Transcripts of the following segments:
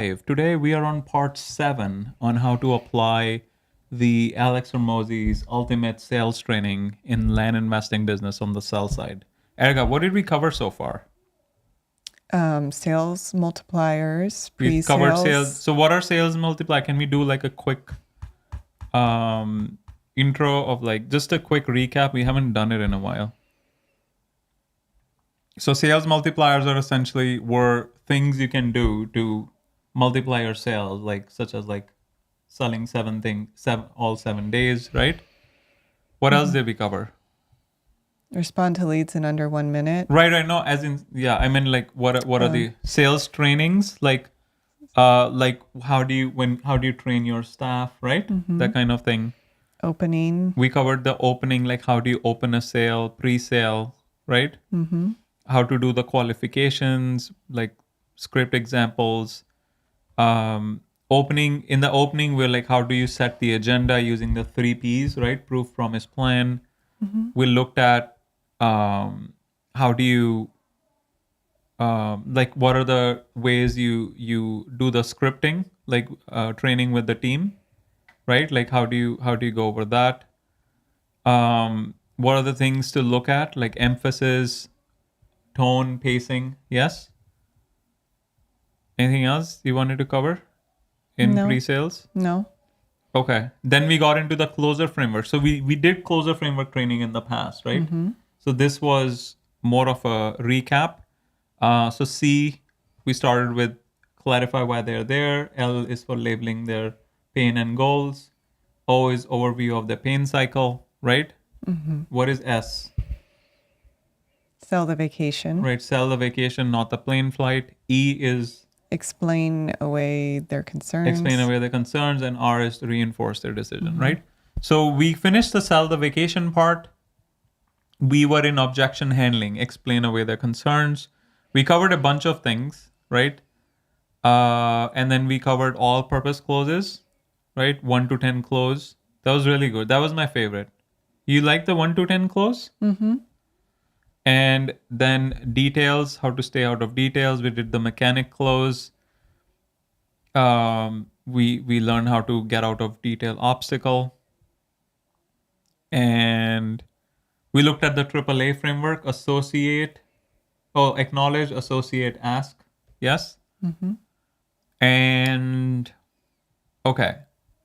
Today we are on part 7 on how to apply the Alex Hormozzi's ultimate sales training in land investing business on the sell side. Erica, what did we cover so far? Sales multipliers, We've covered sales. pre-sales. So what are sales multiply? Can we do like a quick intro of like just a quick recap? We haven't done it in a while. So sales multipliers are essentially were things you can do to multiply your sales, like such as like selling all 7 days, right? What else did we cover? Respond to leads in under 1 minute. Right. No, as in yeah, I mean like what are the sales trainings like how do you train your staff, right? That kind of thing. Opening. We covered the opening, like how do you open a sale, pre-sale, right? How to do the qualifications, like script examples. Opening in the opening, we're like, how do you set the agenda using the 3 Ps, right? Proof, promise, plan. We looked at how do you like what are the ways you do the scripting, like training with the team, right? Like how do you go over that? What are the things to look at, like emphasis, tone, pacing? Yes. Anything else you wanted to cover in No. pre-sales? No. Okay. Then we got into the closer framework. So we did closer framework training in the past, right? So this was more of a recap. So C, we started with clarify why they're there. L is for labeling their pain and goals. O is overview of the pain cycle, right? What is S? Sell the vacation. Right, sell the vacation, not the plane flight. E is Explain away their concerns. explain away the concerns, and R is to reinforce their decision, right? So we finished the sell the vacation part. We were in objection handling, explain away their concerns. We covered a bunch of things, right? And then we covered all purpose closes, right? 1 to 10 close. That was really good. That was my favorite. You like the 1 to 10 close? And then details, how to stay out of details. We did the mechanic close. We learned how to get out of detail obstacle. And we looked at the AAA framework, acknowledge, associate, ask. Yes? And okay.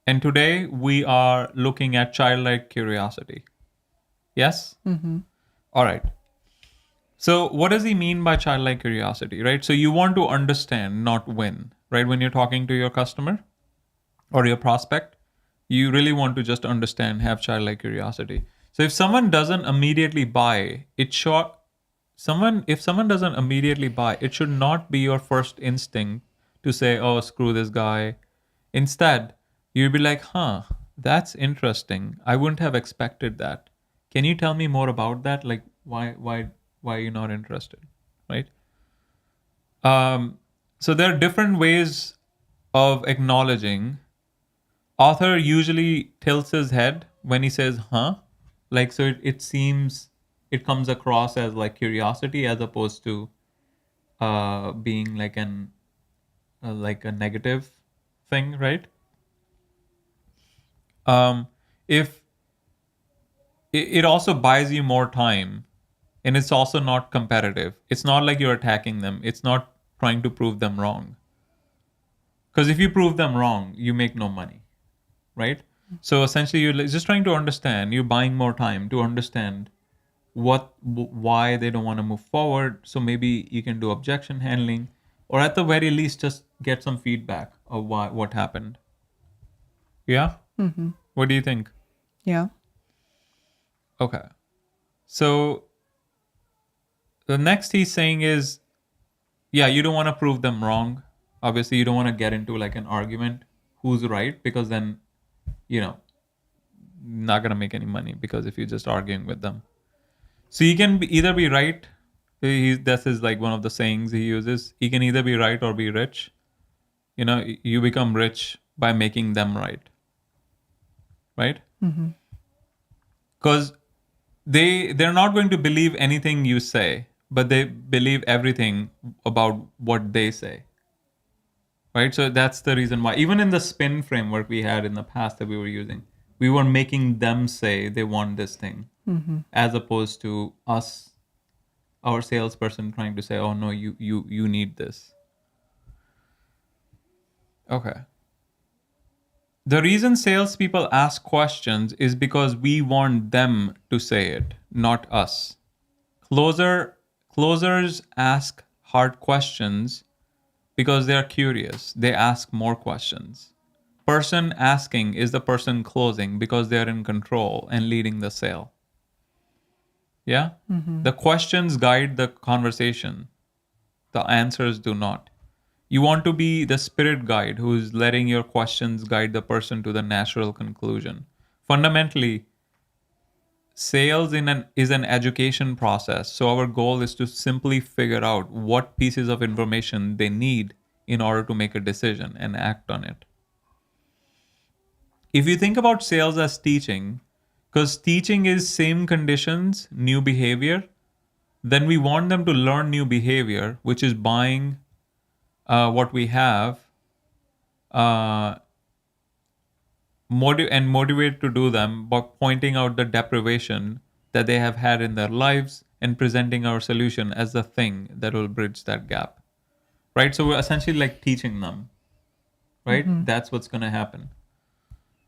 And today we are looking at childlike curiosity. Yes? All right. So what does he mean by childlike curiosity, right? So you want to understand, not win, right? When you're talking to your customer or your prospect, you really want to just understand, have childlike curiosity. So if someone doesn't immediately buy, if someone doesn't immediately buy, it should not be your first instinct to say, oh, screw this guy. Instead, you'd be like, that's interesting. I wouldn't have expected that. Can you tell me more about that? Like, why are you not interested, right? So there are different ways of acknowledging. Author usually tilts his head when he says, like, so it seems, it comes across as like curiosity as opposed to being like like a negative thing, right? If it also buys you more time, and it's also not competitive. It's not like you're attacking them. It's not trying to prove them wrong. Because if you prove them wrong, you make no money, right? So essentially, you're just trying to understand. You're buying more time to understand why they don't want to move forward. So maybe you can do objection handling, or at the very least, just get some feedback of what happened. Yeah. What do you think? Yeah. Okay. So the next he's saying is, yeah, you don't want to prove them wrong. Obviously, you don't want to get into like an argument who's right, because then, not going to make any money, because if you're just arguing with them. So you can either be right. This is like one of the sayings he uses. He can either be right or be rich. You become rich by making them right. Right? Because they're not going to believe anything you say, but they believe everything about what they say. right? So that's the reason why. Even in the spin framework we had in the past that we were using, we were making them say they want this thing, as opposed to us, our salesperson, trying to say, "Oh no, you need this." Okay. The reason salespeople ask questions is because we want them to say it, not us. Closers ask hard questions because they are curious. They ask more questions. Person asking is the person closing because they are in control and leading the sale. Yeah? The questions guide the conversation. The answers do not. You want to be the spirit guide who's letting your questions guide the person to the natural conclusion. Fundamentally, sales is an education process. So our goal is to simply figure out what pieces of information they need in order to make a decision and act on it. If you think about sales as teaching, because teaching is same conditions, new behavior, then we want them to learn new behavior, which is buying what we have, uh, motivate to do them by pointing out the deprivation that they have had in their lives and presenting our solution as the thing that will bridge that gap. Right? So we're essentially like teaching them. Right? That's what's going to happen.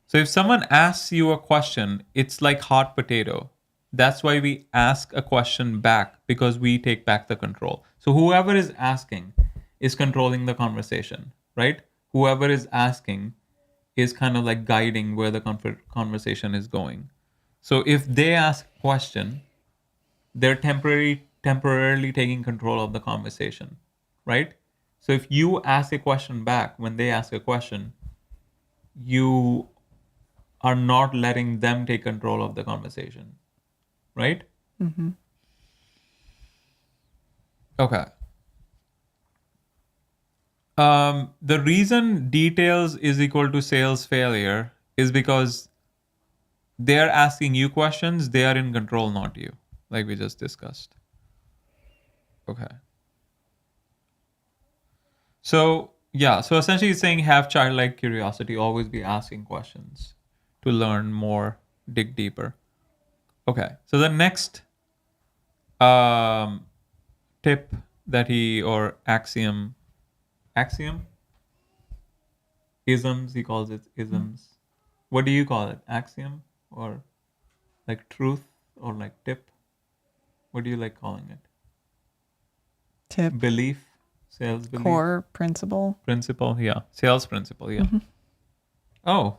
So if someone asks you a question, it's like hot potato. That's why we ask a question back, because we take back the control. So whoever is asking is controlling the conversation, right? Whoever is asking is kind of like guiding where the conversation is going. So if they ask a question, they're temporarily taking control of the conversation, right? So if you ask a question back when they ask a question, you are not letting them take control of the conversation, right? Okay. The reason details is equal to sales failure is because they're asking you questions, they are in control, not you, like we just discussed. Okay. So, yeah, so essentially it's saying have childlike curiosity, always be asking questions to learn more, dig deeper. Okay, so the next tip that or axiom, isms, he calls it isms. What do you call it? Axiom or like truth or like tip? What do you like calling it? Tip. Belief, sales belief. Core principle. Principle, yeah. Sales principle, yeah. Oh.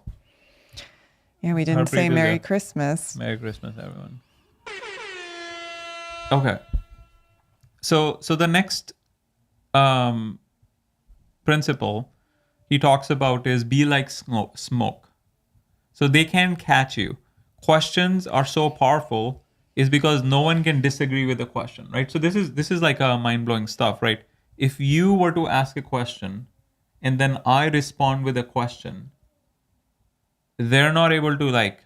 Yeah, we didn't say Merry Christmas. Merry Christmas, everyone. Okay. So the next principle he talks about is be like smoke. So they can't catch you. Questions are so powerful is because no one can disagree with the question, right? So this is like a mind-blowing stuff, right? If you were to ask a question and then I respond with a question, they're not able to like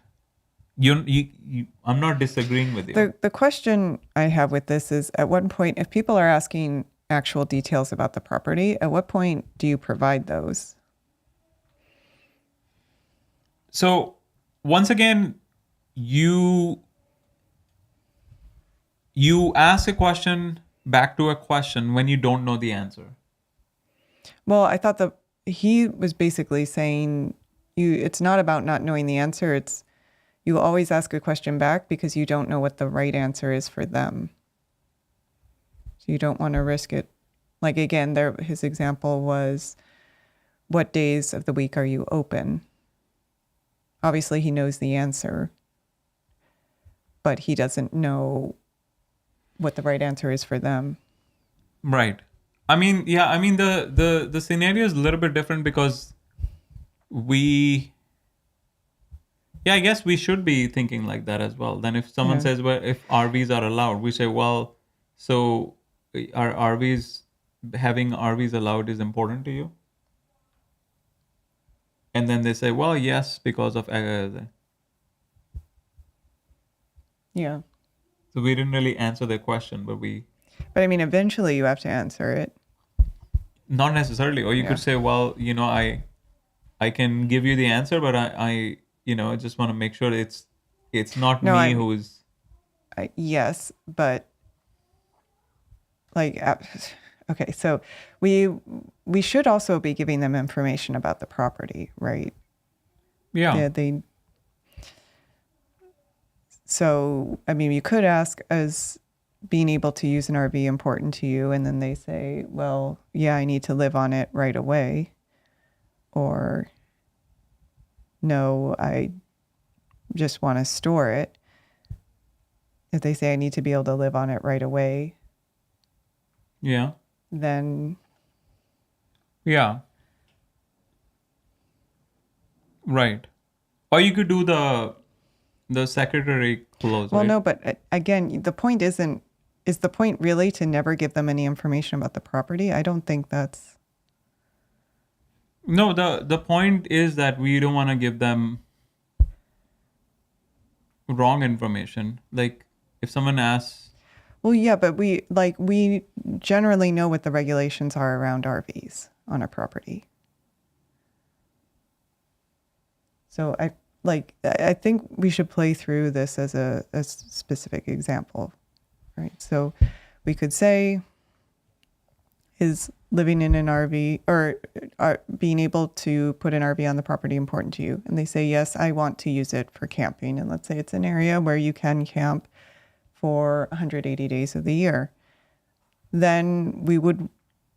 I'm not disagreeing with you. The question I have with this is, at what point, if people are asking actual details about the property, at what point do you provide those? So once again, you ask a question back to a question when you don't know the answer. Well, I thought that he was basically saying it's not about not knowing the answer. It's you always ask a question back because you don't know what the right answer is for them. So you don't want to risk it. Like again, his example was, what days of the week are you open? Obviously, he knows the answer, but he doesn't know what the right answer is for them. Right. I mean, yeah, I mean the scenario is a little bit different because I guess we should be thinking like that as well. Then if someone says, well, if RVs are allowed, we say, well, so are having RVs allowed is important to you? And then they say, well, yes, because of Yeah. So we didn't really answer their question, but I mean, eventually you have to answer it. Not necessarily. Or you Yeah. could say, well, I can give you the answer, but I I just want to make sure it's not No, me who's. yes, but like, okay, so we should also be giving them information about the property, right? Yeah. They so I mean, you could ask, is being able to use an RV important to you? And then they say, well, yeah, I need to live on it right away. Or no, I just want to store it. If they say I need to be able to live on it right away, Yeah. then Yeah. Right. Or you could do the secretary clause, well, right? no, but again, the point is the point really to never give them any information about the property? I don't think that's No, the point is that we don't want to give them wrong information. Like if someone asks, well, yeah, but we generally know what the regulations are around RVs on a property. So I think we should play through this as a specific example, right? So we could say, is living in an RV or being able to put an RV on the property important to you? And they say, yes, I want to use it for camping. And let's say it's an area where you can camp for 180 days of the year. Then we would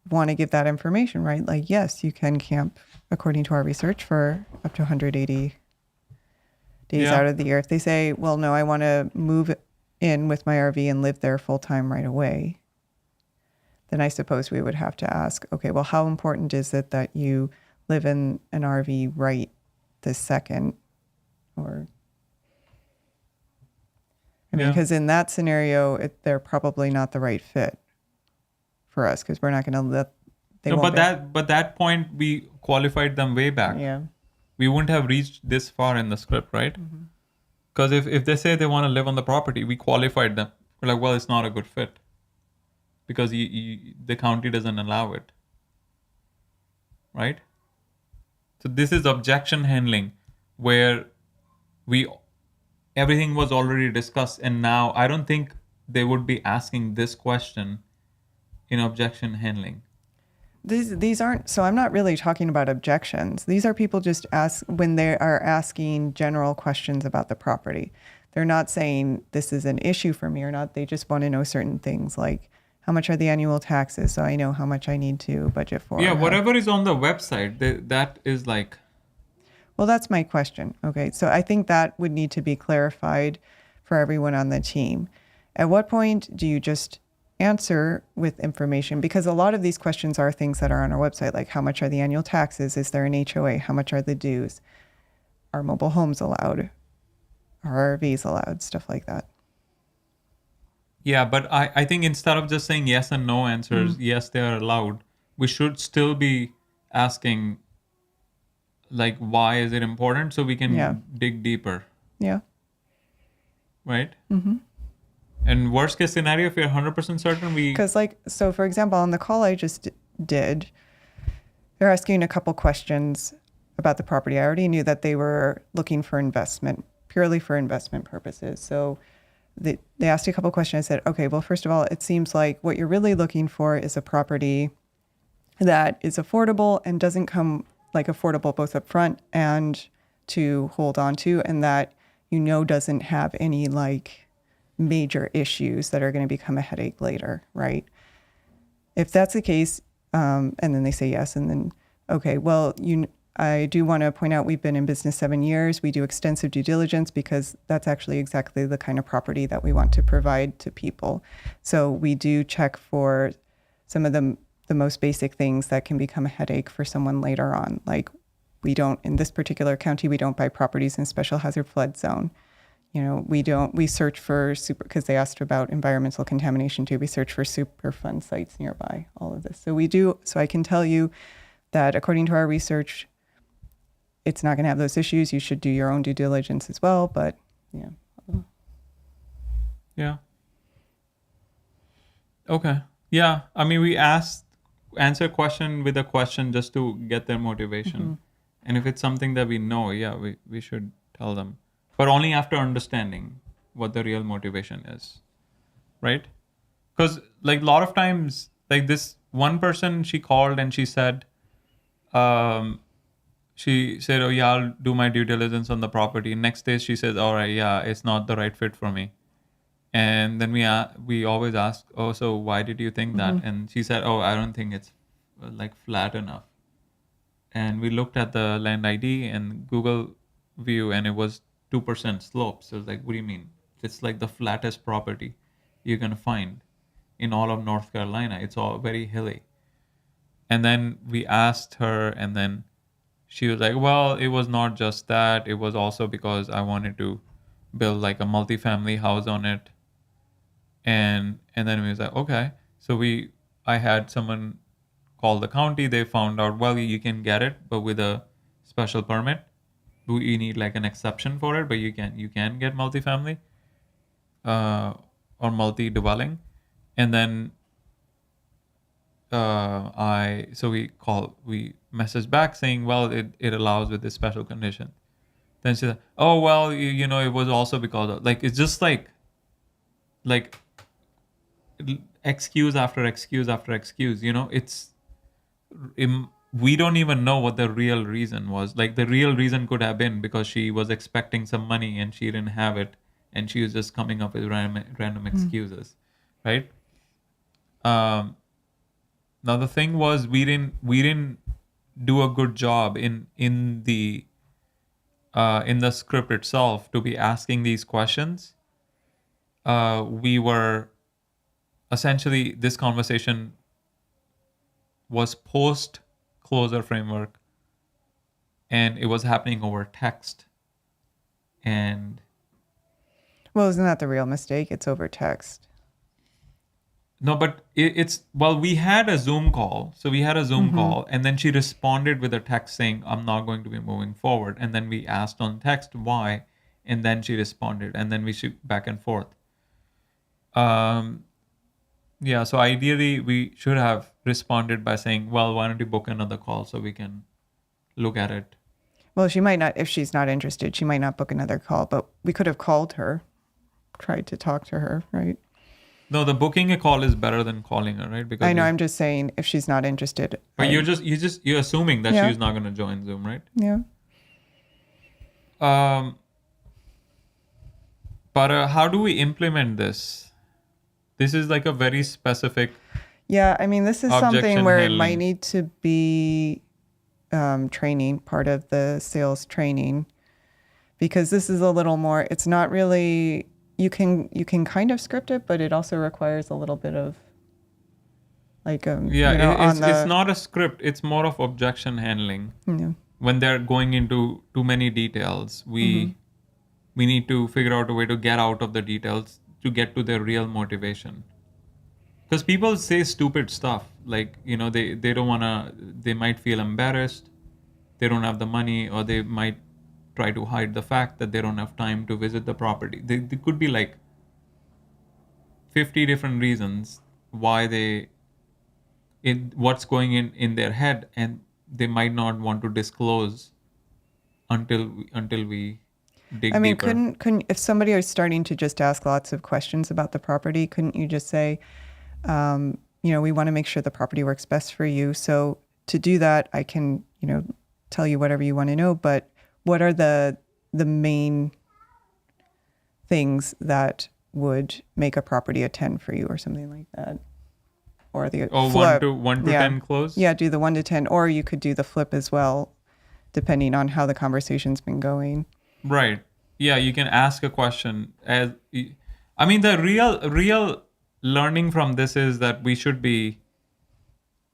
want to give that information, right? Like, yes, you can camp according to our research for up to 180 days Yeah. out of the year. If they say, well, no, I want to move in with my RV and live there full time right away, then I suppose we would have to ask, okay, well, how important is it that you live in an RV right this second? Or, I mean, Yeah. because in that scenario, they're probably not the right fit for us because we're not going to let, they no, won't but that point we qualified them way back. yeah. We wouldn't have reached this far in the script, right? Mm-hmm. Because if they say they want to live on the property, we qualified them. We're like, well, it's not a good fit because the county doesn't allow it, right? So this is objection handling, where we everything was already discussed, and now I don't think they would be asking this question in objection handling. These aren't, so I'm not really talking about objections. These are people just when they are asking general questions about the property. They're not saying this is an issue for me or not. They just want to know certain things like how much are the annual taxes, so I know how much I need to budget for. Yeah, whatever is on the website, that is like. Well, that's my question. Okay, so I think that would need to be clarified for everyone on the team. At what point do you just answer with information? Because a lot of these questions are things that are on our website, like how much are the annual taxes? Is there an HOA? How much are the dues? Are mobile homes allowed? Are RVs allowed? Stuff like that. Yeah, but I think instead of just saying yes and no answers, yes, they are allowed, we should still be asking, like, why is it important so we can Yeah. dig deeper, Yeah. right? Mm-hmm. And worst case scenario, if you're 100% certain, Because, so for example, on the call I just did, they're asking a couple questions about the property. I already knew that they were looking for investment, purely for investment purposes. So they asked a couple questions. I said, okay, well, first of all, it seems like what you're really looking for is a property that is affordable and doesn't come like affordable both up front and to hold on to, and that doesn't have any like major issues that are going to become a headache later, right? If that's the case, and then they say yes, and then, okay, well, I do want to point out we've been in business 7 years. We do extensive due diligence because that's actually exactly the kind of property that we want to provide to people. So we do check for some of the most basic things that can become a headache for someone later on. Like in this particular county, we don't buy properties in special hazard flood zone. We search for because they asked about environmental contamination too. We search for Superfund sites nearby, all of this. So I can tell you that according to our research, it's not going to have those issues. You should do your own due diligence as well, but yeah. Yeah. Okay. Yeah. I mean, we asked answer question with a question just to get their motivation. And if it's something that we know, yeah, we should tell them. But only after understanding what the real motivation is. Right? Because like a lot of times, like this one person, she called and um, she said, oh yeah, I'll do my due diligence on the property. Next day she says, all right, yeah, it's not the right fit for me. And then we always ask, oh, so why did you think that? And she said, oh, I don't think it's like flat enough. And we looked at the land ID and Google view, and it was 2% slope. So it's like, what do you mean? It's like the flattest property you're gonna find in all of North Carolina. It's all very hilly. And then we asked her, and then she was like, well, it was not just that. It was also because I wanted to build like a multifamily house on it. And then we was like, okay. So I had someone call the county. They found out, well, you can get it, but with a special permit. You need like an exception for it, but you can get multifamily or multi-dwelling. And then we messaged back saying, well, it allows with this special condition. Then she said, oh, well, it was also because of, like, it's just like excuse after excuse after excuse. We don't even know what the real reason was. Like, the real reason could have been because she was expecting some money and she didn't have it, and she was just coming up with random excuses, right? Now the thing was, we didn't do a good job in the script itself to be asking these questions. We were essentially, this conversation was post closure framework, and it was happening over text. And Well, isn't that the real mistake? It's over text. no, but we had a Zoom call. So we had a Zoom call, and then she responded with a text saying, I'm not going to be moving forward. And then we asked on text why, and then she responded, and then we shoot back and forth. Yeah, so ideally we should have responded by saying, well, why don't you book another call so we can look at it. Well, she might not, if she's not interested, she might not book another call, but we could have called her, tried to talk to her, right? No, the booking a call is better than calling her, right? Because I know, I'm just saying if she's not interested. But you're assuming that Yeah. she's not going to join Zoom, right? Yeah. But how do we implement this? This is like a very specific. Yeah, I mean, this is something Objection where it handling. might need to be training, part of the sales training, because this is a little more, it's not really, you can kind of script it, but it also requires a little bit of like, It's not a script. It's more of objection handling. When they're going into too many details, we need to figure out a way to get out of the details to get to their real motivation. Because people say stupid stuff, like, they don't want to, they might feel embarrassed, they don't have the money, or they might try to hide the fact that they don't have time to visit the property. There could be like 50 different reasons why what's going in their head, and they might not want to disclose until we dig I mean, deeper. couldn't if somebody is starting to just ask lots of questions about the property, couldn't you just say, we want to make sure the property works best for you. So to do that, I can, tell you whatever you want to know, but what are the main things that would make a property a 10 for you or something like that? Or the flip. 1 to 10 close? Yeah, do the 1 to 10, or you could do the flip as well, depending on how the conversation's been going. Right. Yeah, you can ask a question. I mean, the real learning from this is that we should be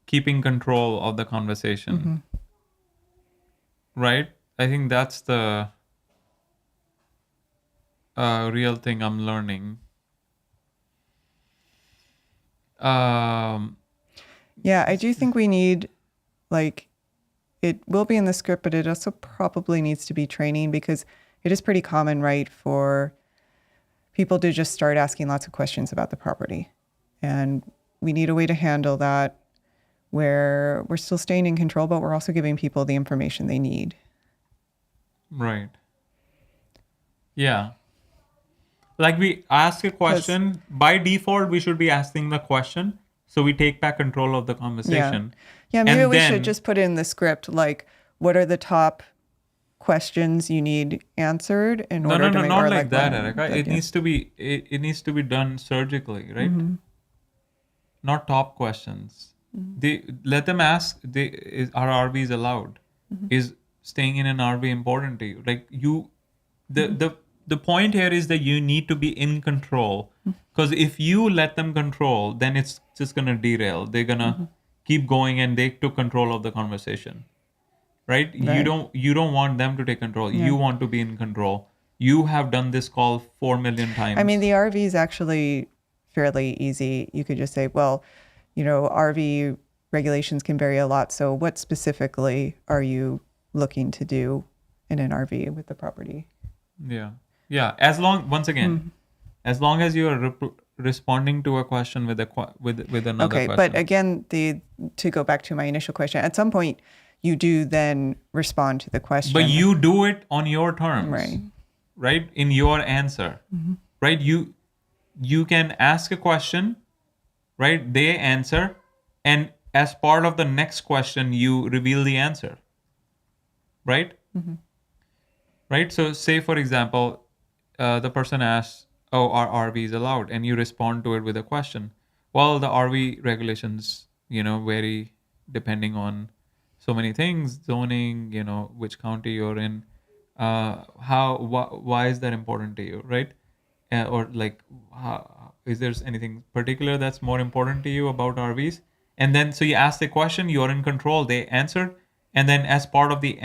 keeping control of the conversation. Right? I think that's the real thing I'm learning. Yeah, I do think we need, like, it will be in the script, but it also probably needs to be training, because it is pretty common, right, for people to just start asking lots of questions about the property. And we need a way to handle that where we're still staying in control, but we're also giving people the information they need. Right. Yeah. Like we ask a question, by default, we should be asking the question. So we take back control of the conversation. Yeah, maybe And we then- should just put in the script, like, what are the top questions you need answered in order to make not or like that, when- Erica. It yeah. needs to be it needs to be done surgically, right? Not top questions. They let them ask. Are RVs allowed? Is staying in an RV important to you? Like the point here is that you need to be in control, because if you let them control, then it's just gonna derail. They're gonna keep going, and they took control of the conversation. Right? Right. You don't want them to take control. Yeah. You want to be in control. You have done this call 4 million times. I mean, the RV is actually fairly easy. You could just say, well, RV regulations can vary a lot. So what specifically are you looking to do in an RV with the property? Yeah. As long as you are responding to a question with another Okay, question. but again, to go back to my initial question, at some point you do then respond to the question. But you do it on your terms. Right. Right? In your answer. Right? You can ask a question, right? They answer, and as part of the next question, you reveal the answer. Right? Right? So say, for example, the person asks, oh, are RVs allowed? And you respond to it with a question. Well, the RV regulations, vary depending on so many things, zoning, which county you're in, why is that important to you, right? Or like, is there anything particular that's more important to you about RVs? And then, so you ask the question, you're in control, they answered. And then as part of the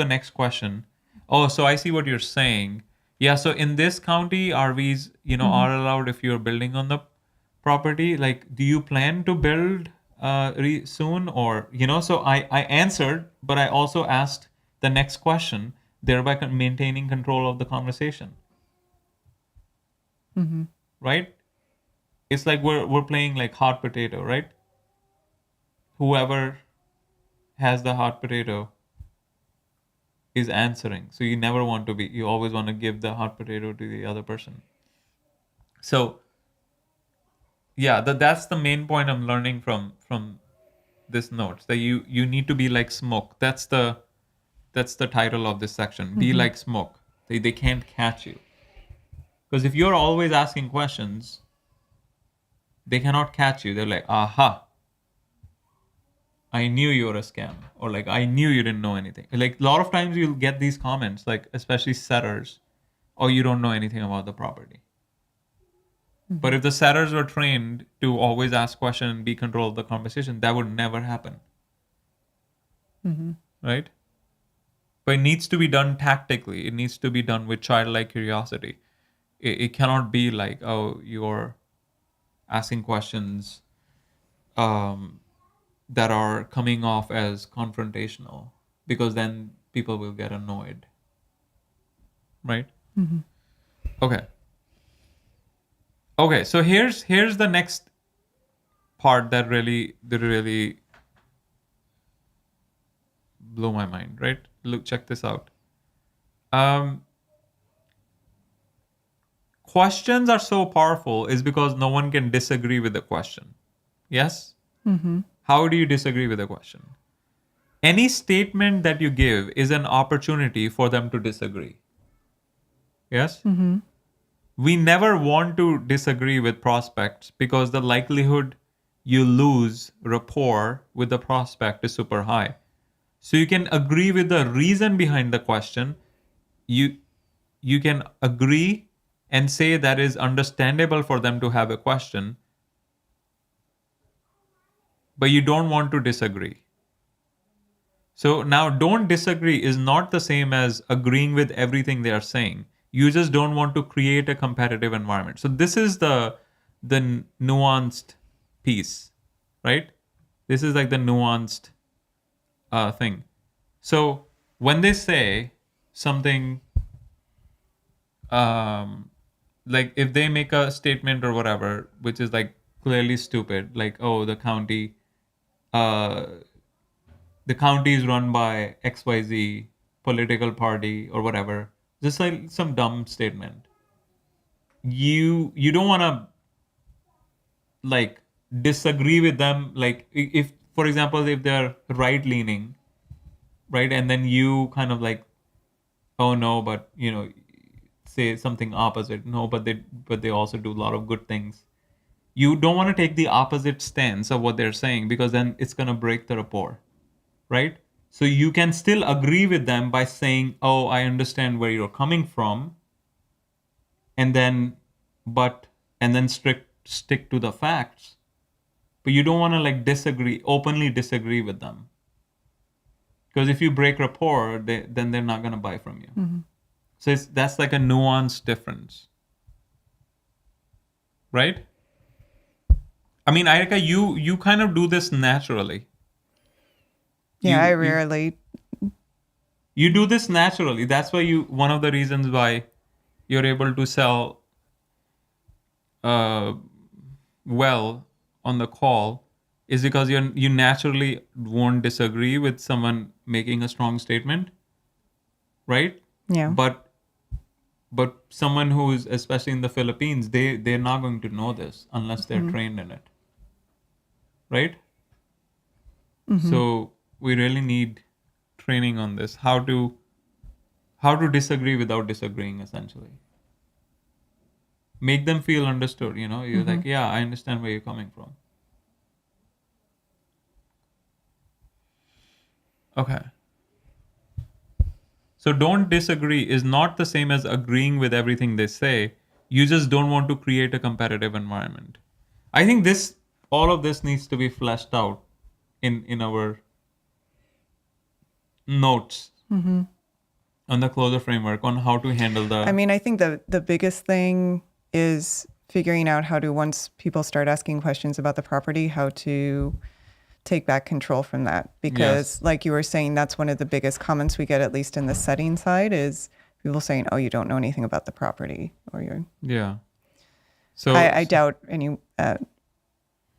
next question, oh, so I see what you're saying. Yeah, so in this county, RVs, are allowed if you're building on the property. Like, do you plan to build soon? Or, so I answered, but I also asked the next question, thereby maintaining control of the conversation. Right? It's like we're playing like hot potato, right? Whoever has the hot potato is answering. So you always want to give the hot potato to the other person. So yeah, that's the main point I'm learning from this notes, that you need to be like smoke. That's the title of this section. Be like smoke. They can't catch you. Because if you're always asking questions, they cannot catch you. They're like, aha, I knew you were a scam. Or like, I knew you didn't know anything. Like a lot of times you'll get these comments, like especially setters, oh, you don't know anything about the property. But if the setters were trained to always ask questions and be control of the conversation, that would never happen. Right? But it needs to be done tactically. It needs to be done with childlike curiosity. It cannot be like, oh, you're asking questions that are coming off as confrontational, because then people will get annoyed. Right? Okay, so here's the next part that really blew my mind, right? Look, check this out. Questions are so powerful is because no one can disagree with the question. Yes? How do you disagree with a question? Any statement that you give is an opportunity for them to disagree. Yes? We never want to disagree with prospects because the likelihood you lose rapport with the prospect is super high. So you can agree with the reason behind the question. You can agree and say that is understandable for them to have a question, but you don't want to disagree. So now, don't disagree is not the same as agreeing with everything they are saying. You just don't want to create a competitive environment. So this is the nuanced piece, right? This is like the nuanced thing. So when they say something, like if they make a statement or whatever, which is like clearly stupid, like, oh, the county the county is run by XYZ political party or whatever. Just like some dumb statement. You don't want to like disagree with them. Like if, for example, if they're right leaning, right, and then you kind of like, oh no, but say something opposite. No, but they also do a lot of good things. You don't want to take the opposite stance of what they're saying because then it's gonna break the rapport, right? So you can still agree with them by saying, "Oh, I understand where you're coming from," and then, but and then stick to the facts. But you don't want to like openly disagree with them, because if you break rapport, then they're not gonna buy from you. So that's like a nuanced difference, right? I mean, Ayaka, you kind of do this naturally. Yeah, I You rarely. you do this naturally. That's why one of the reasons why you're able to sell uh, well on the call is because you naturally won't disagree with someone making a strong statement, right? Yeah. But someone who's, especially in the Philippines, they're not going to know this unless they're trained in it, right? So we really need training on this, how to disagree without disagreeing, essentially. Make them feel understood, you're like, yeah, I understand where you're coming from. Okay. So don't disagree is not the same as agreeing with everything they say. You just don't want to create a competitive environment. I think all of this needs to be fleshed out in our notes on the closer framework on how to handle I mean, I think the biggest thing is figuring out how to, once people start asking questions about the property, how to take back control from that. Because like you were saying, that's one of the biggest comments we get, at least in the setting side, is people saying, oh, you don't know anything about the property, or you're. Yeah. So I doubt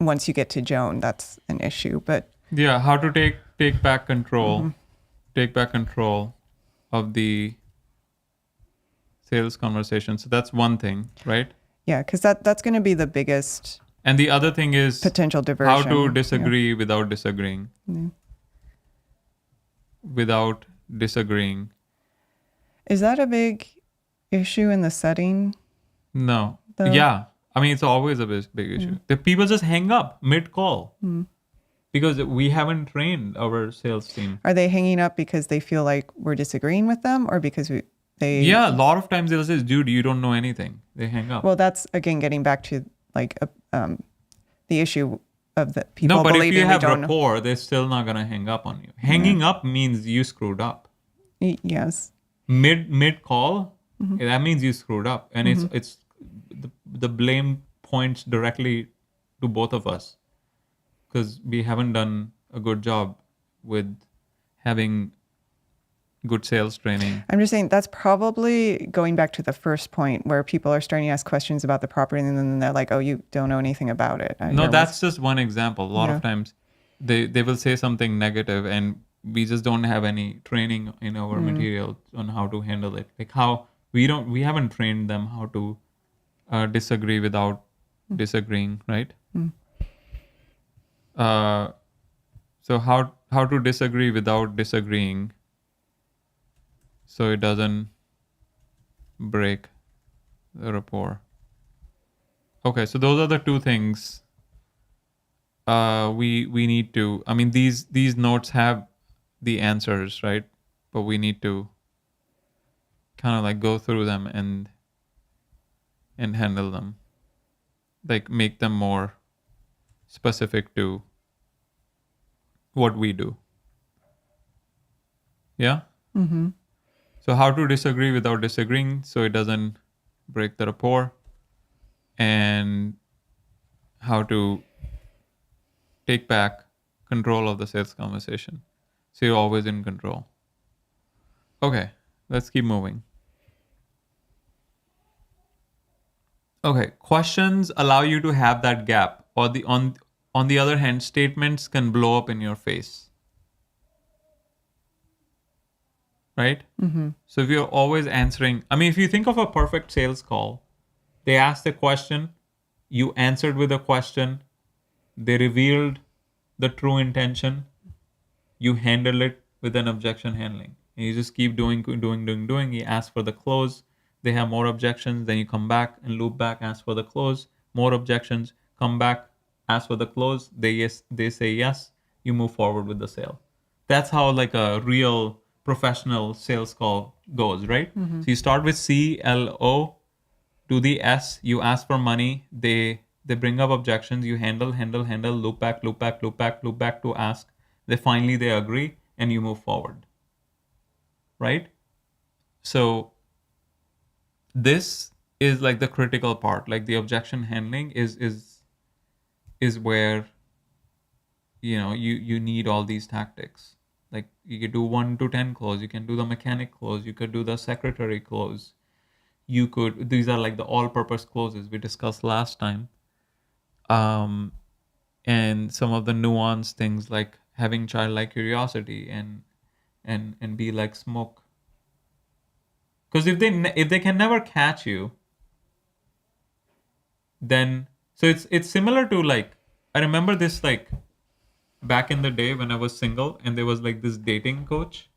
once you get to Joan, that's an issue, but. Yeah, how to take back control. Take back control of the sales conversation. So that's one thing, right? Yeah, because that's going to be the biggest. And the other thing is potential diversion. How to disagree without disagreeing. Without disagreeing. Is that a big issue in the setting? No. Yeah. I mean, it's always a big issue. The people just hang up mid-call because we haven't trained our sales team. Are they hanging up because they feel like we're disagreeing with them, or because they? Yeah, a lot of times they'll say, dude, you don't know anything. They hang up. Well, that's, again, getting back to like the issue of the people believing believing if you have know. rapport, they're still not going to hang up on you. Hanging up means you screwed up. Yes. Mid call, that means you screwed up, and it's the blame points directly to both of us because we haven't done a good job with having good sales training. I'm just saying that's probably going back to the first point where people are starting to ask questions about the property and then they're like, oh, you don't know anything about it. No, that's just one example. A lot of times they will say something negative and we just don't have any training in our material on how to handle it. Like how we haven't trained them how to disagree without disagreeing, right? So how to disagree without disagreeing so it doesn't break the rapport. Okay, so those are the two things we need to. I mean, these notes have the answers, right? But we need to kind of like go through them and handle them, like make them more specific to what we do. Yeah. So how to disagree without disagreeing so it doesn't break the rapport, and how to take back control of the sales conversation so you're always in control. Okay, let's keep moving. Okay, questions allow you to have that gap or On the other hand, statements can blow up in your face. Right? So if you're always answering, I mean, if you think of a perfect sales call, they asked a question, you answered with a question, they revealed the true intention, you handle it with an objection handling. And you just keep doing. You ask for the close, they have more objections, then you come back and loop back, ask for the close, more objections, come back, ask for the close, they say yes, you move forward with the sale. That's how like a real professional sales call goes, right? So you start with CLO to the S, you ask for money, they bring up objections, you handle, loop back to ask. They agree and you move forward. Right? So this is like the critical part. Like the objection handling is where you need all these tactics. Like you could do 1 to 10 close, you can do the mechanic close, you could do the secretary close. These are like the all-purpose closes we discussed last time. And some of the nuanced things like having childlike curiosity and be like smoke. Because if they can never catch you, then so it's similar to like, I remember this like back in the day when I was single and there was like this dating coach,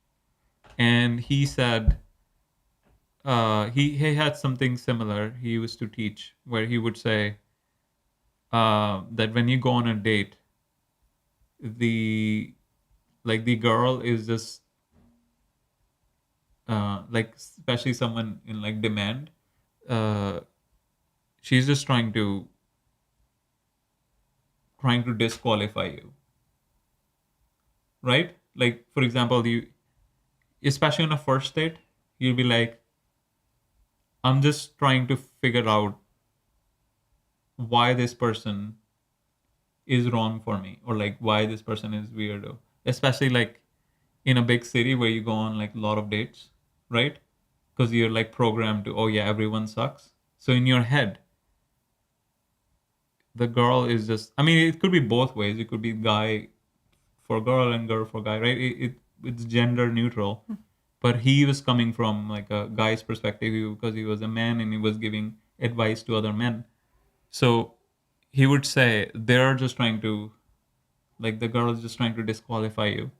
and he said he had something similar he used to teach where he would say that when you go on a date, the girl is just like especially someone in like demand, uh, she's just trying to disqualify you, right? Like for example, you especially on a first date, you'll be like, I'm just trying to figure out why this person is wrong for me, or like why this person is weirdo, especially like in a big city where you go on like a lot of dates, right? Because you're like programmed to, oh yeah, everyone sucks. So in your head, the girl is just, I mean, it could be both ways. It could be guy for girl and girl for guy, right? It's gender neutral. But he was coming from like a guy's perspective because he was a man and he was giving advice to other men. So he would say they're just trying to, like the girl is just trying to disqualify you.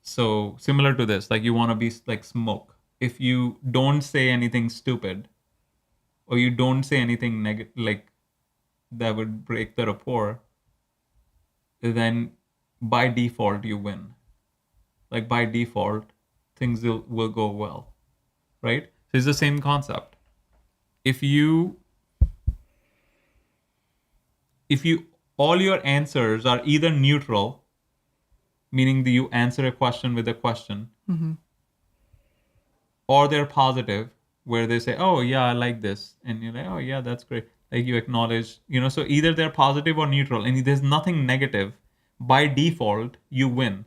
So similar to this, like you want to be like smoke. If you don't say anything stupid, or you don't say anything negative, like that would break the rapport, then by default you win. Like by default, things will go well, right? So it's the same concept. If you all your answers are either neutral, meaning that you answer a question with a question, or they're positive, where they say, oh yeah, I like this, and you're like, oh yeah, that's great, like you acknowledge, so either they're positive or neutral and there's nothing negative, by default you win.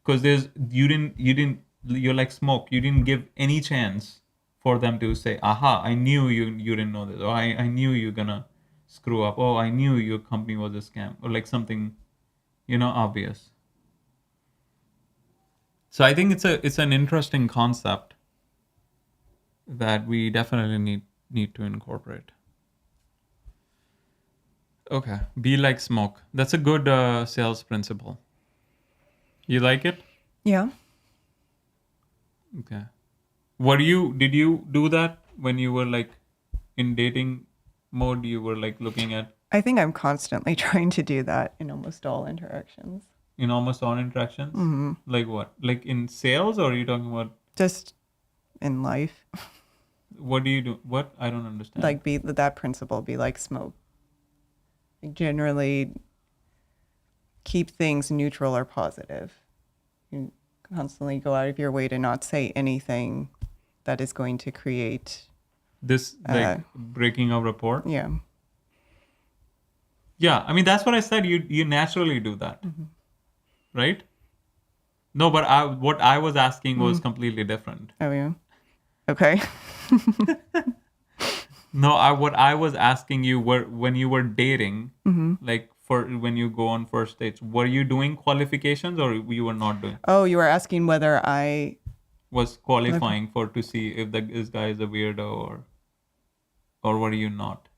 Because you're like smoke, you didn't give any chance for them to say, aha, I knew you didn't know this, or I knew you're gonna screw up, oh I knew your company was a scam, or like something obvious. So I think it's an interesting concept that we definitely need to incorporate. Okay, be like smoke. That's a good sales principle. You like it? Yeah. Okay. Did you do that when you were like in dating mode? You were like looking at I think I'm constantly trying to do that in almost all interactions. in almost all interactions? Mm-hmm. Like what? Like in sales, or are you talking about just in life? What do you do? What? I don't understand. Like be that principle, be like smoke. Like generally keep things neutral or positive. You constantly go out of your way to not say anything that is going to create this like breaking of rapport. Yeah. Yeah, I mean that's what I said. You naturally do that, right? No, but what I was asking was completely different. Oh yeah. Okay. No, what I was asking you were when you were dating, like for when you go on first dates, were you doing qualifications or you were not doing? Oh, you were asking whether I. Was qualifying for to see if this guy is a weirdo or were you not?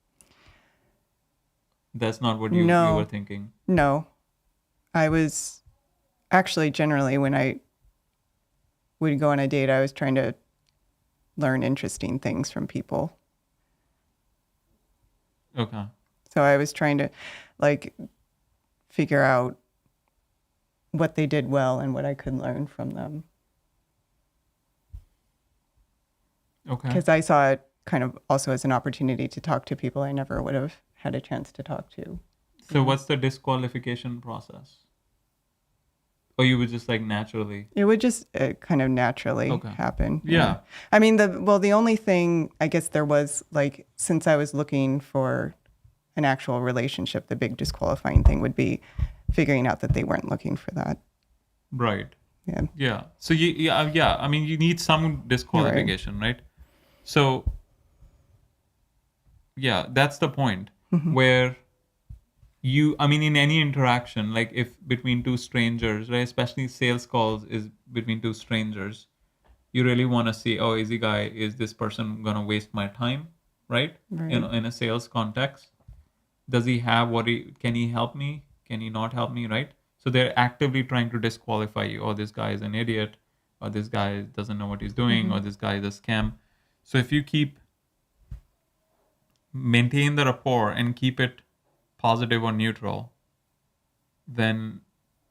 That's not what you No. were thinking. No. I was actually generally when I would go on a date, I was trying to learn interesting things from people. Okay. So I was trying to like figure out what they did well and what I could learn from them. Okay. Because I saw it kind of also as an opportunity to talk to people I never would have had a chance to talk to. So what's the disqualification process? Or you would just like naturally? It would just kind of naturally Okay. happen. Yeah. I mean, the only thing I guess there was like, since I was looking for an actual relationship, the big disqualifying thing would be figuring out that they weren't looking for that. Right. Yeah. Yeah. So yeah. I mean, you need some disqualification, right? So yeah, that's the point where I mean, in any interaction, like if between two strangers, right, especially sales calls is between two strangers, you really want to see, oh, is this person going to waste my time, right? Right. In a sales context, does he have can he help me? Can he not help me, right? So they're actively trying to disqualify you. Oh, this guy is an idiot, or this guy doesn't know what he's doing, or this guy is a scam. So if you maintain the rapport and keep it positive or neutral, then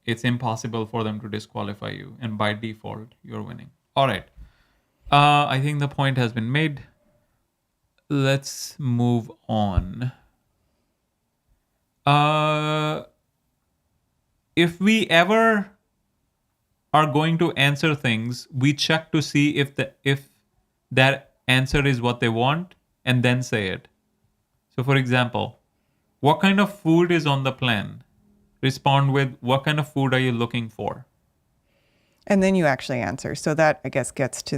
it's impossible for them to disqualify you. And by default, you're winning. All right. I think the point has been made. Let's move on. If we ever are going to answer things, we check to see if that answer is what they want and then say it. So for example, what kind of food is on the plan? Respond with, what kind of food are you looking for? And then you actually answer. So that I guess gets to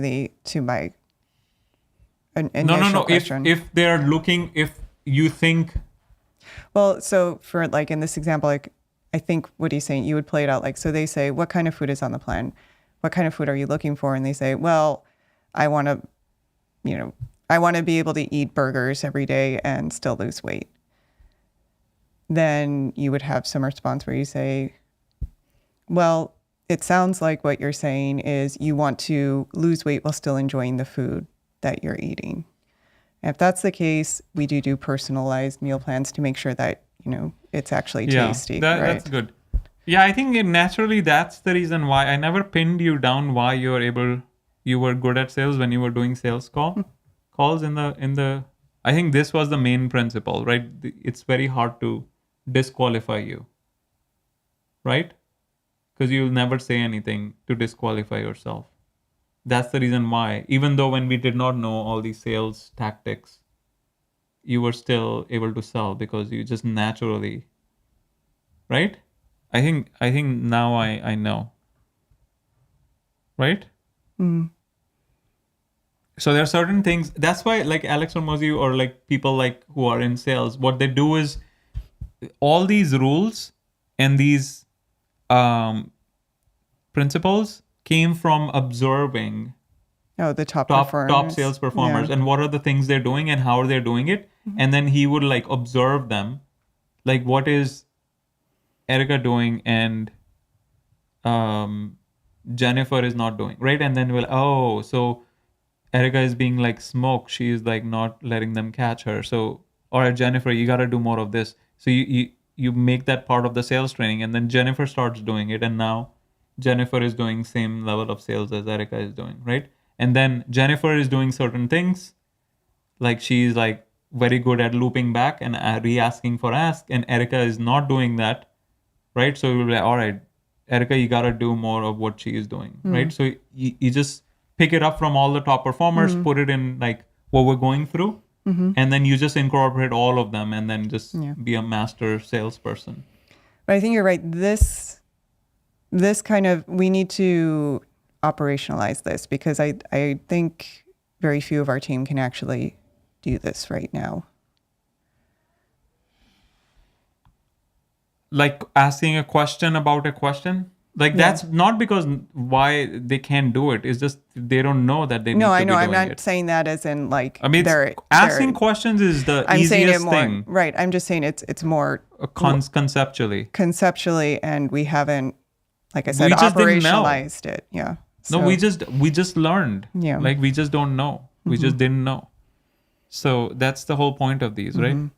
my initial No. question. If they're looking, if you think, Well, so for like in this example, like I think what he's saying, you would play it out like, so they say, what kind of food is on the plan? What kind of food are you looking for? And they say, well, I want to be able to eat burgers every day and still lose weight. Then you would have some response where you say, well, it sounds like what you're saying is you want to lose weight while still enjoying the food that you're eating. And if that's the case, we do personalized meal plans to make sure that, it's actually tasty. Right? That's good. Yeah, I think naturally that's the reason why I never pinned you down why you were good at sales when you were doing sales calls in the I think this was the main principle, right? It's very hard to disqualify you, right? Because you'll never say anything to disqualify yourself. That's the reason why, even though when we did not know all these sales tactics, you were still able to sell because you just naturally, right? I think now I know, right? So there are certain things. That's why, like Alex Hormozi or like people like who are in sales, what they do is all these rules and these principles came from observing the top sales performers and what are the things they're doing and how are they doing it. And then he would like observe them, like what is Erica doing and Jennifer is not doing, right? And then so Erica is being like smoked. She is like not letting them catch her. So, all right, Jennifer, you got to do more of this. So you make that part of the sales training, and then Jennifer starts doing it, and now Jennifer is doing same level of sales as Erica is doing, right? And then Jennifer is doing certain things, like she's like very good at looping back and re-asking for ask, and Erica is not doing that, right? So you'll be like, all right, Erica, you got to do more of what she is doing, right? So you just pick it up from all the top performers, put it in like what we're going through, and then you just incorporate all of them and then just be a master salesperson. But I think you're right. This kind of, we need to operationalize this because I think very few of our team can actually do this right now. Like asking a question about a question? Like Yeah. that's not because why they can't do it. It's just they don't know that they need No, to I know. be I'm doing not it. saying that as in like I mean, asking questions is the I'm saying it easiest more thing right. I'm just saying it's more conceptually. conceptually, and we haven't, like I said, We just didn't know. operationalized it. Yeah. No, we just learned. Yeah. Like we just don't know. We just didn't know. So that's the whole point of these, right?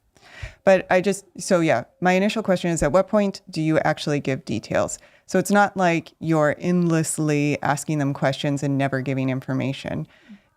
But my initial question is, at what point do you actually give details? So it's not like you're endlessly asking them questions and never giving information.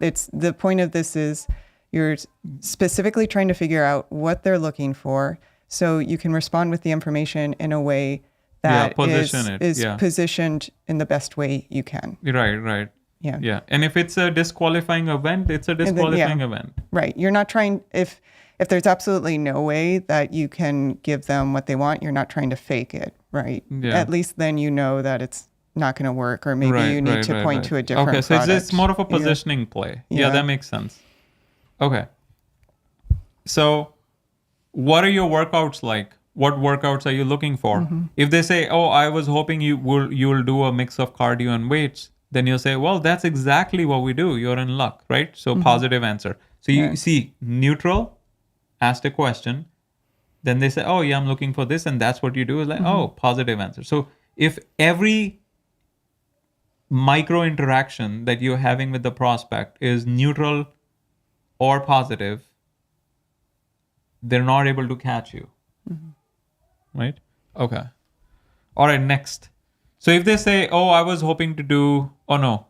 It's the point of this is you're specifically trying to figure out what they're looking for so you can respond with the information in a way that is positioned in the best way you can. Right. Yeah. Yeah. And if it's a disqualifying event, it's a disqualifying event. Right. You're not trying, if there's absolutely no way that you can give them what they want, you're not trying to fake it, right? Yeah. At least then you know that it's not going to work, or maybe you need to point to a different product. Okay, so it's more of a positioning play. Yeah, that makes sense. Okay. So what are your workouts like? What workouts are you looking for? If they say, oh, I was hoping you'll do a mix of cardio and weights, then you'll say, well, that's exactly what we do. You're in luck, right? So positive answer. So you see neutral, asked a question, then they say, oh yeah, I'm looking for this, and that's what you do. Is like, oh, positive answer. So if every micro interaction that you're having with the prospect is neutral or positive, they're not able to catch you. Right? Okay. All right, next. So if they say, oh, I was hoping to do, oh no,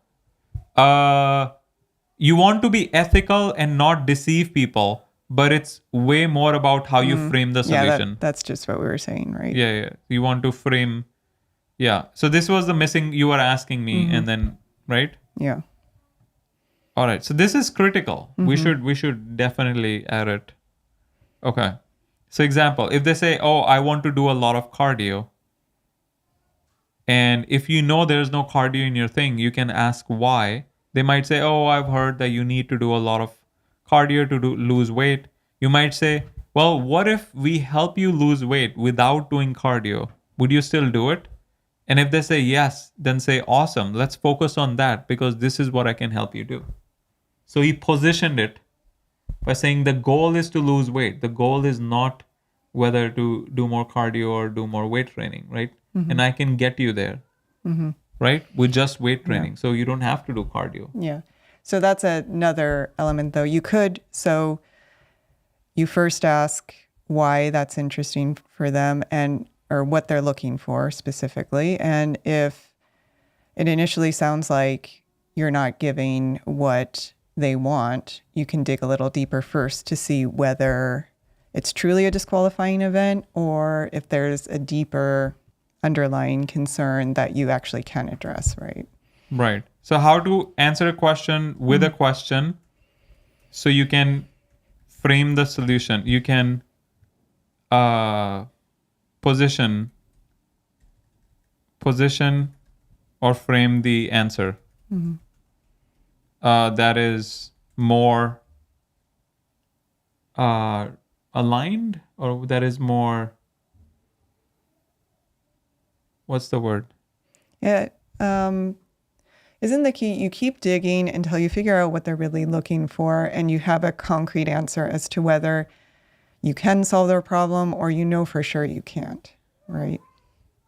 you want to be ethical and not deceive people, but it's way more about how you frame the solution. Yeah, that's just what we were saying, right? Yeah. You want to frame. Yeah. So this was the missing you were asking me, and then, right? Yeah. All right. So this is critical. We should definitely add it. Okay. So example, if they say, oh, I want to do a lot of cardio. And if you know there's no cardio in your thing, you can ask why. They might say, oh, I've heard that you need to do a lot of cardio to lose weight. You might say, well, what if we help you lose weight without doing cardio? Would you still do it? And if they say yes, then say, awesome, let's focus on that because this is what I can help you do. So he positioned it by saying the goal is to lose weight. The goal is not whether to do more cardio or do more weight training, right? And I can get you there, right? With just weight training. Yeah. So you don't have to do cardio. Yeah. So that's another element though. You first ask why that's interesting for them or what they're looking for specifically. And if it initially sounds like you're not giving what they want, you can dig a little deeper first to see whether it's truly a disqualifying event or if there's a deeper underlying concern that you actually can address, right? Right. So how to answer a question with a question so you can frame the solution. You can position or frame the answer that is more aligned, or that is more, what's the word? Yeah. Isn't the key, you keep digging until you figure out what they're really looking for and you have a concrete answer as to whether you can solve their problem or you know for sure you can't, right?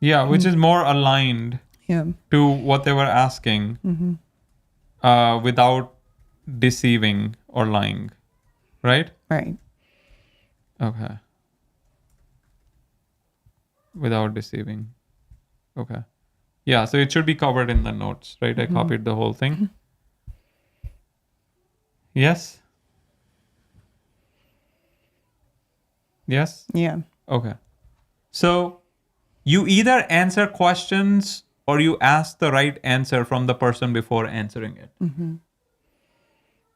Yeah, which is more aligned to what they were asking without deceiving or lying, right? Right. Okay. Without deceiving. Okay. Yeah, so it should be covered in the notes, right? I copied the whole thing. Yes? Yes? Yeah. Okay. So you either answer questions or you ask the right answer from the person before answering it.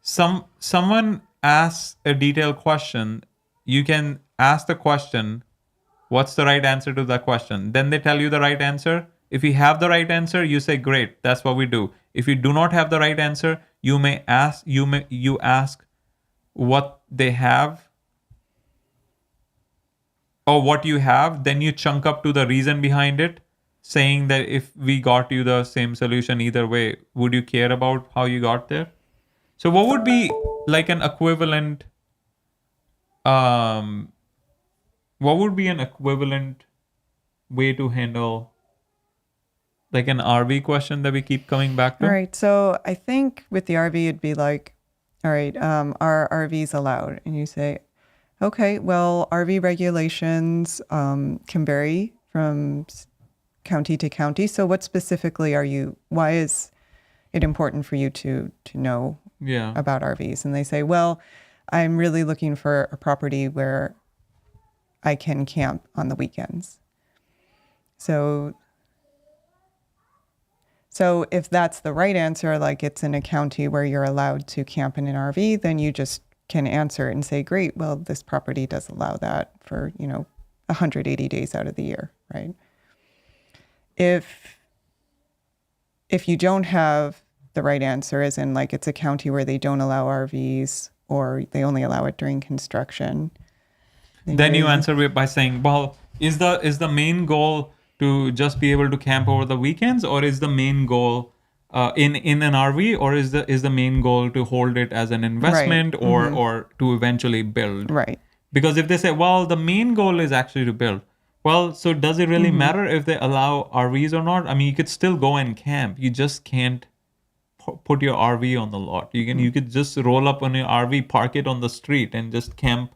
Someone asks a detailed question, you can ask the question, what's the right answer to that question? Then they tell you the right answer. If you have the right answer, you say, great, that's what we do. If you do not have the right answer, you ask what they have or what you have, then you chunk up to the reason behind it, saying that if we got you the same solution either way, would you care about how you got there? So what would be like an equivalent um what would be an equivalent way to handle like an RV question that we keep coming back to? All right. So I think with the RV, it'd be like, all right, are RVs allowed? And you say, okay, well, RV regulations can vary from county to county. So what specifically why is it important for you to know Yeah. about RVs? And they say, well, I'm really looking for a property where I can camp on the weekends. So if that's the right answer, like it's in a county where you're allowed to camp in an RV, then you just can answer it and say, great, well, this property does allow that for, 180 days out of the year, right? If you don't have the right answer, as in like it's a county where they don't allow RVs or they only allow it during construction, Then you answer it by saying, well, is the main goal to just be able to camp over the weekends, or is the main goal in an RV, or is the main goal to hold it as an investment or to eventually build? Right. Because if they say, well, the main goal is actually to build, well, so does it really matter if they allow RVs or not? I mean, you could still go and camp. You just can't put your RV on the lot. You could just roll up on your RV, park it on the street, and just camp,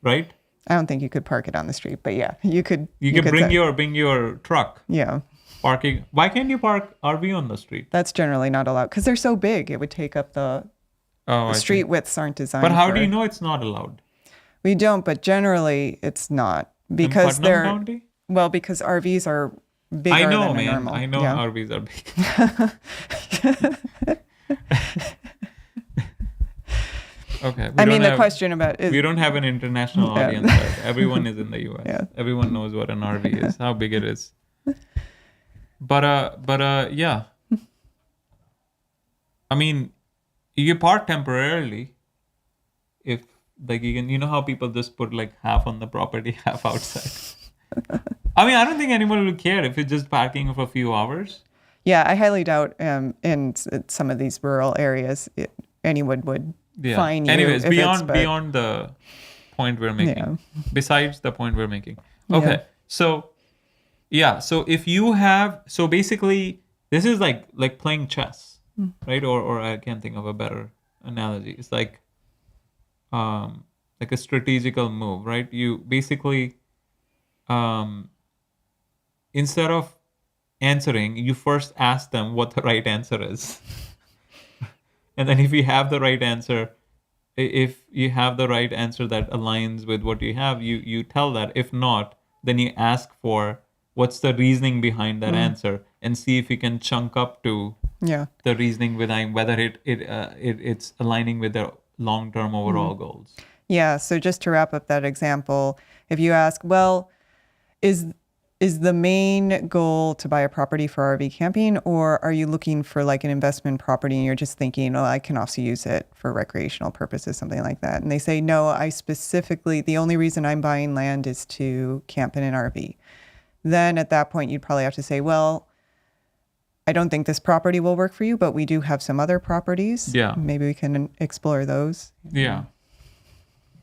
right? I don't think you could park it on the street, but yeah, you could. You could bring your truck. Yeah. Parking. Why can't you park RV on the street? That's generally not allowed because they're so big. It would take up the street widths aren't designed. But how do you know it's not allowed? We don't, but generally it's not because in they're Putnam County? well because RVs are bigger I know, than man. a normal. I know Yeah. RVs are big. Okay. I mean, the question about is We don't have an international Yeah. audience. Right? Everyone is in the US. Yeah. Everyone knows what an RV is, how big it is. But yeah. I mean, you can park temporarily if like you know how people just put like half on the property, half outside. I mean, I don't think anyone will care if it's just parking for a few hours. yeah, I highly doubt in some of these rural areas anyone would fine you. Anyways, if it's- but- beyond the point we're making. Yeah. Besides the point we're making. Okay. Yeah. So if you have basically this is like playing chess, right? Or I can't think of a better analogy. It's like a strategical move, right? You basically instead of answering, you first ask them what the right answer is. And then if you have the right answer, if you have the right answer that aligns with what you have, you tell that. If not, then you ask for what's the reasoning behind that answer and see if you can chunk up to yeah. the reasoning behind whether it's aligning with their long-term overall goals. Yeah. So just to wrap up that example, if you ask, well, is the main goal to buy a property for RV camping, or are you looking for like an investment property and you're just thinking, oh, I can also use it for recreational purposes, something like that? And they say, no, the only reason I'm buying land is to camp in an RV. Then at that point, you'd probably have to say, well, I don't think this property will work for you, but we do have some other properties. Yeah. Maybe we can explore those. Yeah.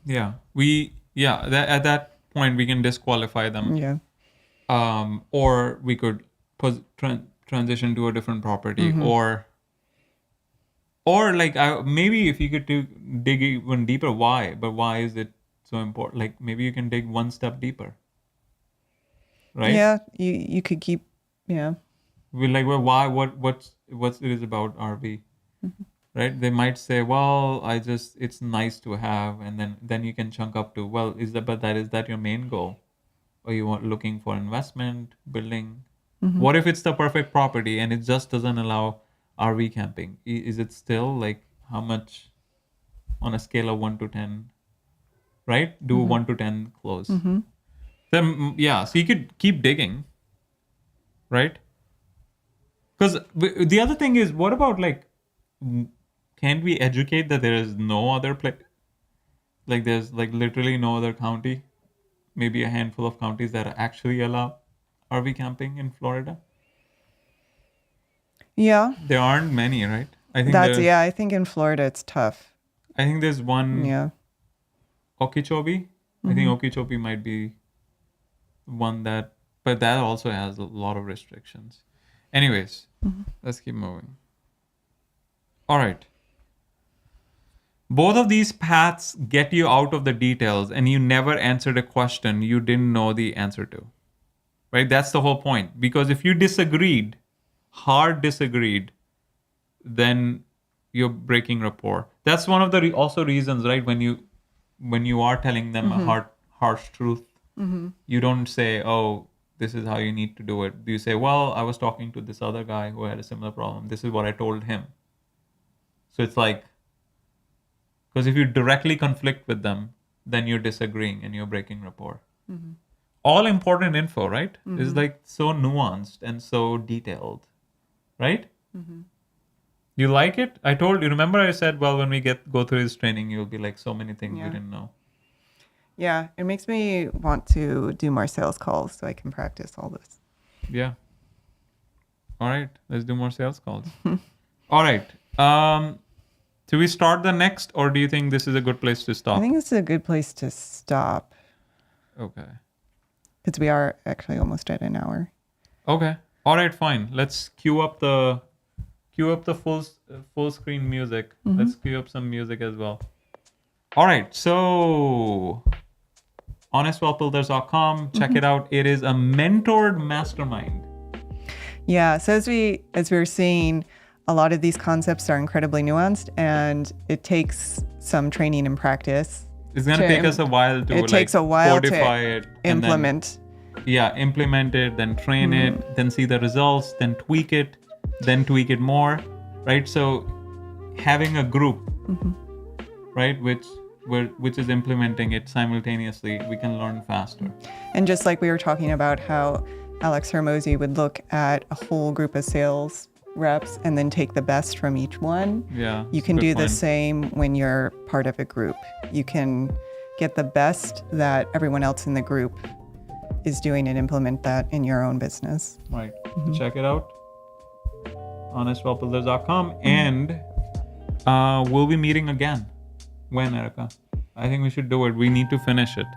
Yeah. At that point, we can disqualify them. Yeah. Or we could transition to a different property, or like maybe if you could dig even deeper, why? But why is it so important? Like maybe you can dig one step deeper, right? Yeah. You could keep, yeah. We're like, well, why? What's it is about RV, right? They might say, well, it's nice to have, and then you can chunk up to, well, is that your main goal? Or you want looking for investment, building? What if it's the perfect property and it just doesn't allow RV camping? Is it still like how much on a scale of 1 to 10, right? Do 1 to 10 close. Then, so you could keep digging, right? Because the other thing is, what about like, can't we educate that there is no other place? Like there's like literally no other county, maybe a handful of counties that actually allow RV camping in Florida. Yeah. There aren't many, right? I think I think in Florida it's tough. I think there's one Yeah. Okeechobee. I think Okeechobee might be one that, but that also has a lot of restrictions. Anyways, let's keep moving. All right. Both of these paths get you out of the details and you never answered a question you didn't know the answer to. Right? That's the whole point. Because if you disagreed, hard disagreed, then you're breaking rapport. That's one of the also reasons, right? When you are telling them a harsh truth, you don't say, "Oh, this is how you need to do it." You say, "Well, I was talking to this other guy who had a similar problem. This is what I told him." So it's like, because if you directly conflict with them, then you're disagreeing and you're breaking rapport. All important info, right? Is like so nuanced and so detailed, right? You like it? I told you. Remember, I said, well, when we go through this training, you'll be like so many things you didn't know. Yeah, it makes me want to do more sales calls so I can practice all this. Yeah. All right, let's do more sales calls. All right. Do we start the next, or do you think this is a good place to stop? I think this is a good place to stop Okay. because we are actually almost at an hour. Okay. All right. Fine. Let's cue up the full screen music. Let's cue up some music as well. All right. So, honestwealthbuilders.com. Check it out. It is a mentored mastermind. Yeah. So as we were seeing, a lot of these concepts are incredibly nuanced, and it takes some training and practice. It's gonna take us a while to fortify it, implement. Implement it, then train it, then see the results, then tweak it more, right? So having a group, right, which is implementing it simultaneously, we can learn faster. And just like we were talking about how Alex Hormozi would look at a whole group of sales reps and then take the best from each one. Yeah. You can do the same when you're part of a group. You can get the best that everyone else in the group is doing and implement that in your own business. Right. Check it out. honestwealthbuilders.com. And we'll be meeting again. When, Erica? I think we should do it. We need to finish it.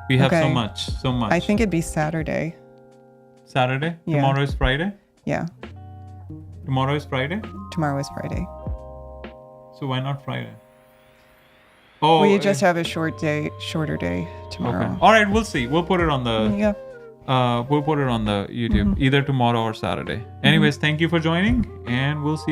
We have so much. I think it'd be Saturday. Saturday? Yeah. Tomorrow is Friday? Yeah. Tomorrow is Friday? Tomorrow is Friday. So why not Friday? Oh, we just have a shorter day tomorrow. Okay. All right, we'll see. We'll put it on the Yeah. we'll put it on the YouTube either tomorrow or Saturday. Anyways, thank you for joining, and we'll see you guys